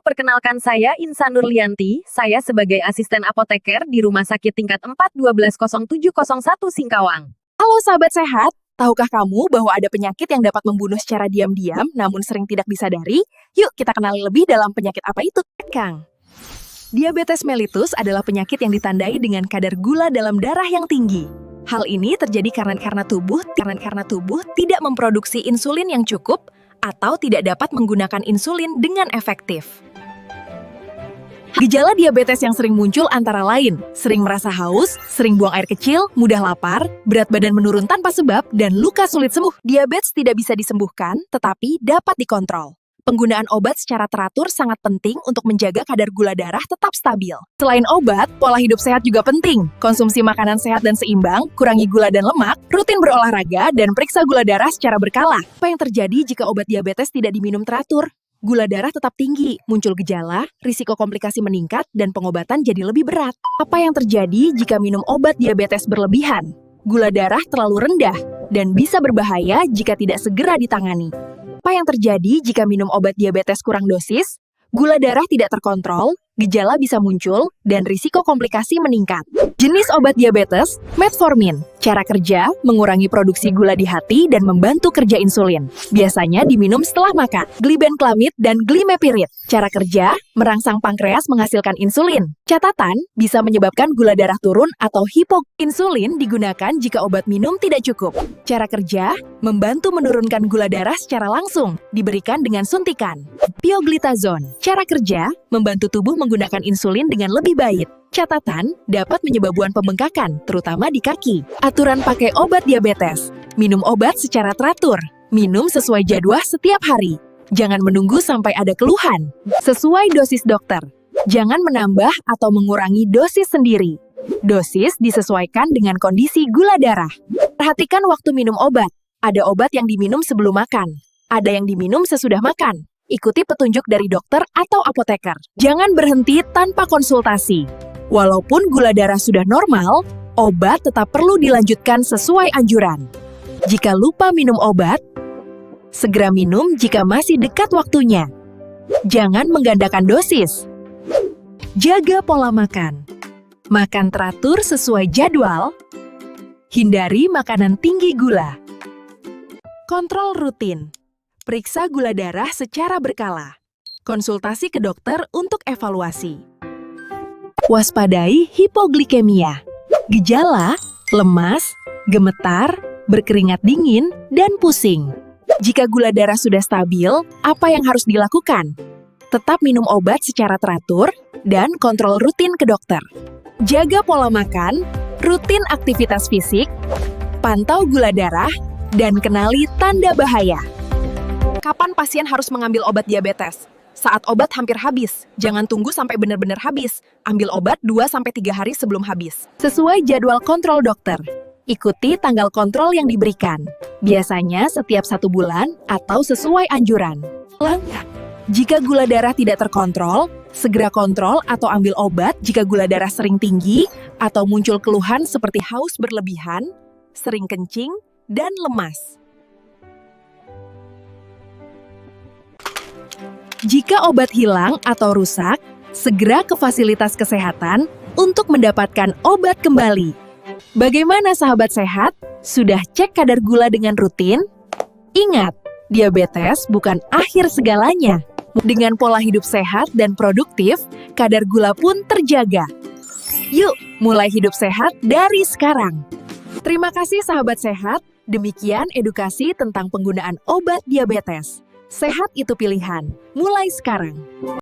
perkenalkan saya Insa Nurlianti, saya sebagai asisten apoteker di Rumah Sakit Tingkat 4 120701 Singkawang. Halo sahabat sehat, tahukah kamu bahwa ada penyakit yang dapat membunuh secara diam-diam namun sering tidak disadari? Yuk kita kenali lebih dalam penyakit apa itu, Kang. Diabetes mellitus adalah penyakit yang ditandai dengan kadar gula dalam darah yang tinggi. Hal ini terjadi karena tubuh tidak memproduksi insulin yang cukup atau tidak dapat menggunakan insulin dengan efektif. Gejala diabetes yang sering muncul antara lain, sering merasa haus, sering buang air kecil, mudah lapar, berat badan menurun tanpa sebab, dan luka sulit sembuh. Diabetes tidak bisa disembuhkan, tetapi dapat dikontrol. Penggunaan obat secara teratur sangat penting untuk menjaga kadar gula darah tetap stabil. Selain obat, pola hidup sehat juga penting. Konsumsi makanan sehat dan seimbang, kurangi gula dan lemak, rutin berolahraga, dan periksa gula darah secara berkala. Apa yang terjadi jika obat diabetes tidak diminum teratur? Gula darah tetap tinggi, muncul gejala, risiko komplikasi meningkat, dan pengobatan jadi lebih berat. Apa yang terjadi jika minum obat diabetes berlebihan? Gula darah terlalu rendah, dan bisa berbahaya jika tidak segera ditangani. Apa yang terjadi jika minum obat diabetes kurang dosis? Gula darah tidak terkontrol, gejala bisa muncul, dan risiko komplikasi meningkat. Jenis obat diabetes, metformin. Cara kerja, mengurangi produksi gula di hati dan membantu kerja insulin. Biasanya diminum setelah makan. Glibenclamid dan glimepirid. Cara kerja, merangsang pankreas menghasilkan insulin. Catatan, bisa menyebabkan gula darah turun atau insulin digunakan jika obat minum tidak cukup. Cara kerja, membantu menurunkan gula darah secara langsung, diberikan dengan suntikan. Pioglitazone. Cara kerja, membantu tubuh menggunakan insulin dengan lebih baik. Catatan, dapat menyebabkan pembengkakan, terutama di kaki. Aturan pakai obat diabetes. Minum obat secara teratur. Minum sesuai jadwal setiap hari. Jangan menunggu sampai ada keluhan. Sesuai dosis dokter. Jangan menambah atau mengurangi dosis sendiri. Dosis disesuaikan dengan kondisi gula darah. Perhatikan waktu minum obat. Ada obat yang diminum sebelum makan. Ada yang diminum sesudah makan. Ikuti petunjuk dari dokter atau apoteker. Jangan berhenti tanpa konsultasi. Walaupun gula darah sudah normal, obat tetap perlu dilanjutkan sesuai anjuran. Jika lupa minum obat, segera minum jika masih dekat waktunya. Jangan menggandakan dosis. Jaga pola makan. Makan teratur sesuai jadwal. Hindari makanan tinggi gula. Kontrol rutin. Periksa gula darah secara berkala. Konsultasi ke dokter untuk evaluasi. Waspadai hipoglikemia. Gejala, lemas, gemetar, berkeringat dingin, dan pusing. Jika gula darah sudah stabil, apa yang harus dilakukan? Tetap minum obat secara teratur dan kontrol rutin ke dokter. Jaga pola makan, rutin aktivitas fisik, pantau gula darah, dan kenali tanda bahaya. Kapan pasien harus mengambil obat diabetes? Saat obat hampir habis. Jangan tunggu sampai benar-benar habis. Ambil obat 2-3 hari sebelum habis. Sesuai jadwal kontrol dokter. Ikuti tanggal kontrol yang diberikan. Biasanya setiap 1 bulan atau sesuai anjuran. Jika gula darah tidak terkontrol, segera kontrol atau ambil obat jika gula darah sering tinggi atau muncul keluhan seperti haus berlebihan, sering kencing, dan lemas. Jika obat hilang atau rusak, segera ke fasilitas kesehatan untuk mendapatkan obat kembali. Bagaimana sahabat sehat? Sudah cek kadar gula dengan rutin? Ingat, diabetes bukan akhir segalanya. Dengan pola hidup sehat dan produktif, kadar gula pun terjaga. Yuk, mulai hidup sehat dari sekarang. Terima kasih sahabat sehat. Demikian edukasi tentang penggunaan obat diabetes. Sehat itu pilihan. Mulai sekarang.